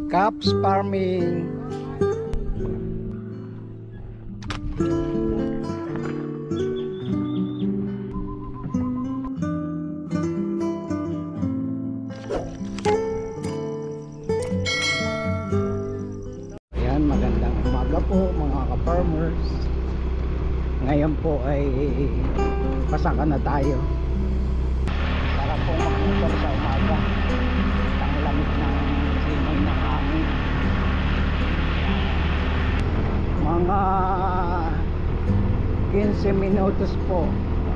Caps Farming. Ayan, magandang umaga po mga ka-farmers. Ngayon po ay pasaka na tayo. Sarap po mag-motor sa umaga. Ang lamig ng simoy ng hangin. Mga 15 minutos po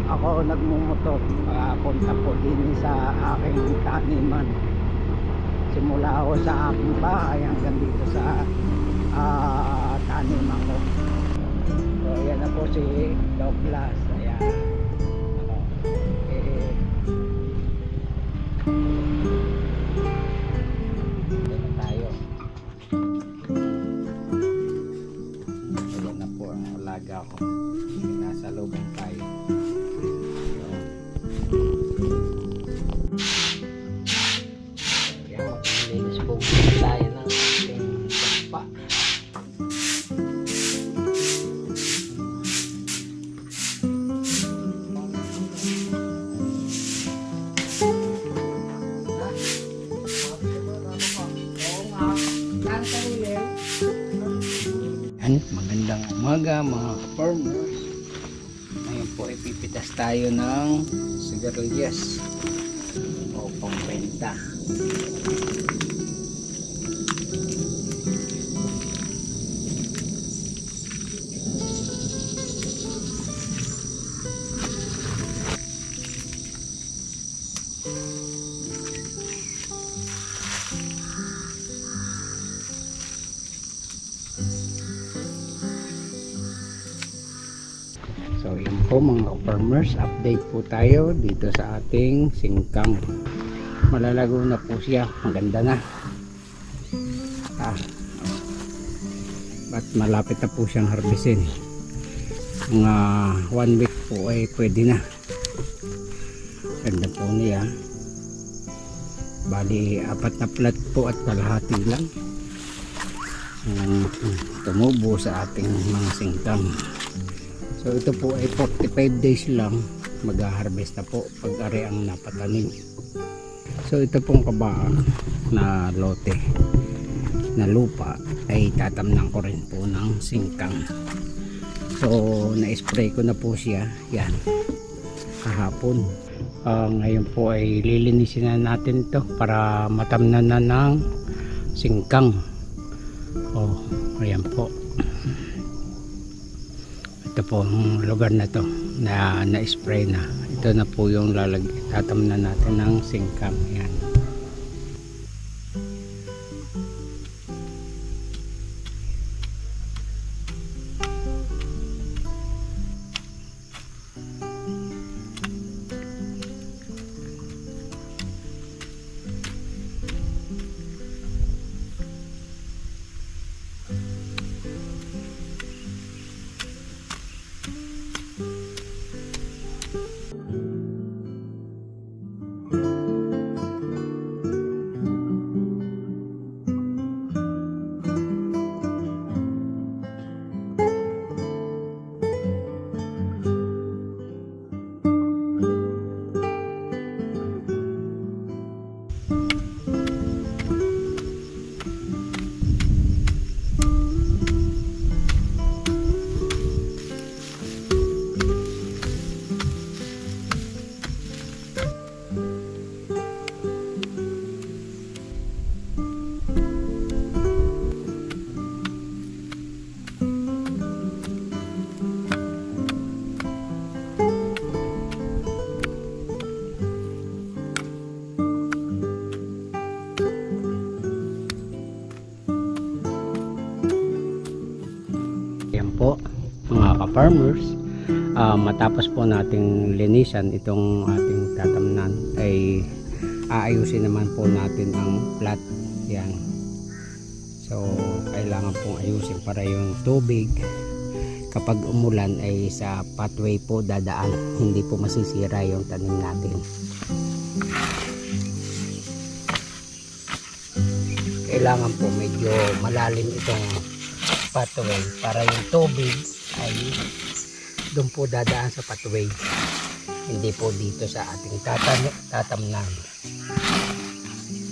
ako nagmumotor. Papunta po din sa aking taniman. Simula ako sa aking bahay hanggang dito sa taniman ko. So yan na po si Douglas. Ayan. Dito tayo. Ayan na po ang alaga ko. Nasa lubong tayo. Ayan, maglinis po tayo ng ating sapa. Magandang umaga mga farmers. Ngayon po ipipitas tayo ng sigarilyas o pambenta. So yan po mga farmers, update po tayo dito sa ating singkang. Malalago na po siya, maganda na. At malapit na po siyang harvestin. Mga 1 week po ay pwede na. Ganda po niya. Bali 4 na plat po at kalahati lang tumubo sa ating mga singkang. So ito po ay 45 days lang mag-harvest na po pag ari ang napatanim. So ito pong kabaan na lote na lupa ay tatamnan ko rin po ng singkang. So na-spray ko na po siya yan kahapon. Ngayon po ay lilinisin na natin ito para matamnan na ng singkang. Ayan po. Ito po ang lugar na to na na-spray na. Ito na po yung tatamnan natin ng singkang. Yan. Po mga ka-farmers, matapos po nating linisan itong ating tatamnan ay aayusin naman po natin ang plat. Yan. So kailangan pong ayusin para yung tubig kapag umulan ay sa pathway po dadaan, hindi po masisira yung tanim natin. kailangan po medyo malalim itong pathway para yung tubig ay doon po dadaan sa pathway, hindi po dito sa ating tatamnan.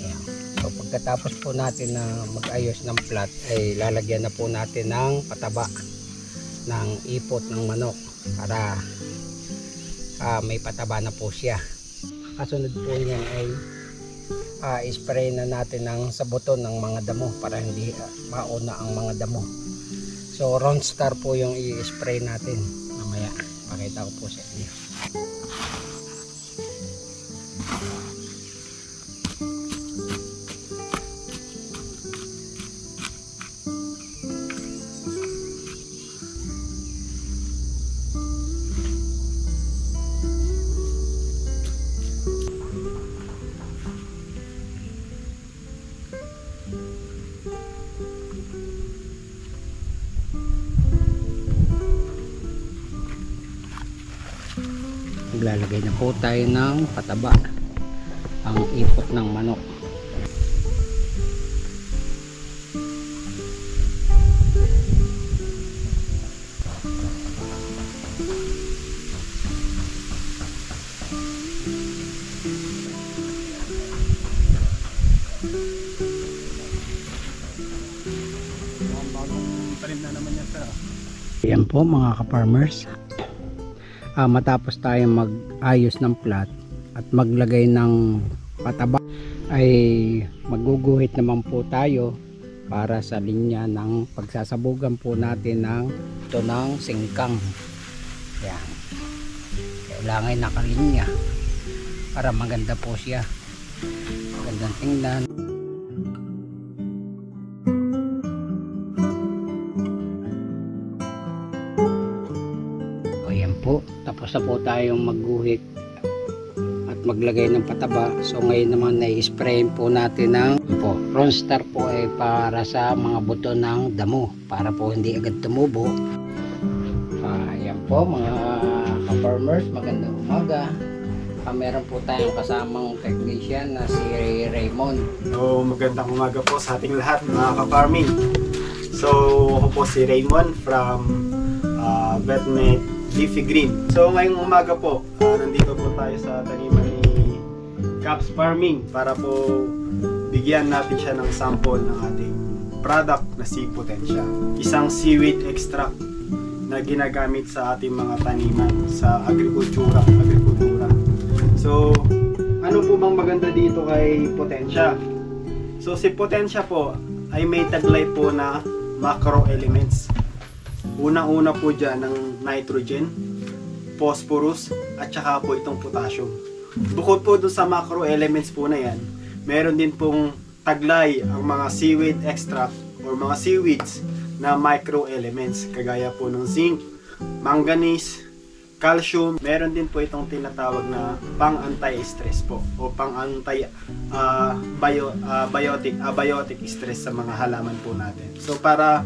Ayan. So pagkatapos po natin na mag-ayos ng plat ay lalagyan na po natin ng pataba ng ipot ng manok para may pataba na po siya. Kasunod po niyan ay spray na natin ng sa buto ng mga damo para hindi mauna ang mga damo. So Round Star po yung i-spray natin. Mamaya pakita ko po sa inyo. Maglalagay na po tayo ng pataba, ang ipot ng manok. Ayan po mga ka-farmers, matapos tayo mag-ayos ng plat at maglagay ng pataba ay maguguhit naman po tayo para sa linya ng pagsasabugan po natin ng singkang. Ayan. Kailangan nakalinya para maganda po siya, magandang tingnan. Po, tapos na po tayong magguhit at maglagay ng pataba. So ngayon naman na-spray po natin ng Round Star po ay para sa mga buto ng damo para po hindi agad tumubo. Ayan po mga ka-farmers, magandang umaga. Meron po tayong kasamang technician na si Raymond. So magandang umaga po sa ating lahat mga ka-farming. So ako po si Raymond from Vetmate Leafy Green. So ngayong umaga po, nandito po tayo sa taniman ni Caps Farming para po bigyan natin siya ng sample ng ating product na Sea Potentia. Isang seaweed extract na ginagamit sa ating mga taniman sa agrikultura. So ano po bang maganda dito kay Potentia? So si Potentia po ay may taglay po na macro elements. Unang-una po dyan ng nitrogen, phosphorus, at saka po itong potassium. Bukod po dun sa macro elements po na yan, meron din pong taglay ang mga seaweed extract or mga seaweeds na micro elements kagaya po ng zinc, manganese, calcium. Meron din po itong tinatawag na pang-anti-stress po o pang-abiotic stress sa mga halaman po natin. So para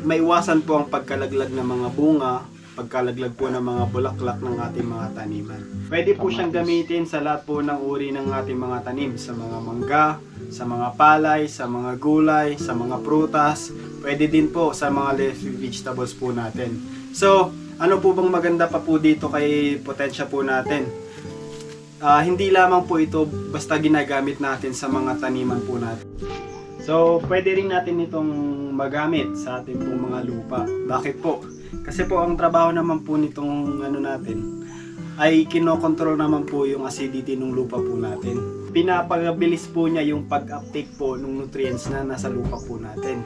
maiwasan po ang pagkalaglag ng mga bunga, pagkalaglag po ng mga bulaklak ng ating mga taniman. Pwede po siyang gamitin sa lahat po ng uri ng ating mga tanim, sa mga mangga, sa mga palay, sa mga gulay, sa mga prutas, pwede din po sa mga leafy vegetables po natin. So, ano po bang maganda pa po dito kay Potentia po natin? Hindi lamang po ito basta ginagamit natin sa mga taniman po natin. So, pwede rin natin itong magamit sa ating pong mga lupa. Bakit po? Kasi po ang trabaho naman po nitong natin ay kinokontrol naman po yung acidity ng lupa po natin. Pinapabilis po niya yung pag-uptake po ng nutrients na nasa lupa po natin.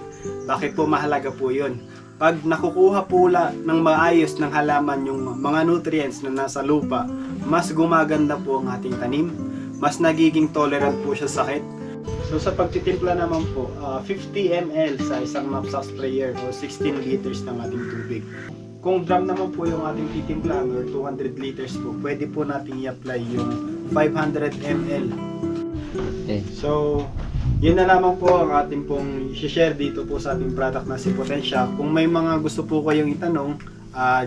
Bakit po mahalaga po yun? Pag nakukuha po ng maayos ng halaman yung mga nutrients na nasa lupa, mas gumaganda po ang ating tanim, mas nagiging tolerant po siya sa sakit. So sa pagtitimpla naman po, 50 ml sa isang knapsack sprayer o 16 liters ng ating tubig. Kung drum naman po yung ating titimplan or 200 liters po, pwede po natin i-apply yung 500 ml. Okay. So, yun na lamang po ang ating pong i-share dito po sa ating product na si Potentia. Kung may mga gusto po kayong itanong,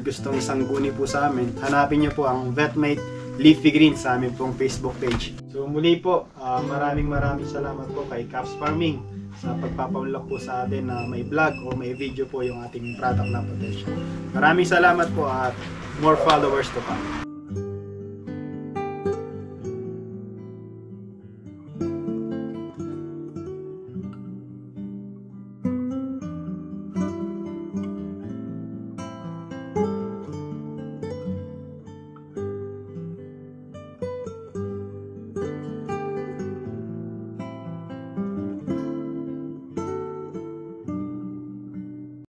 gustong isangguni po sa amin, hanapin nyo po ang Vetmate Leafy Green sa aming pong Facebook page. So muli po, maraming salamat po kay Caps Farming sa pagpapaunlak po sa atin na may vlog o may video po yung ating product na potential. Maraming salamat po at more followers to come.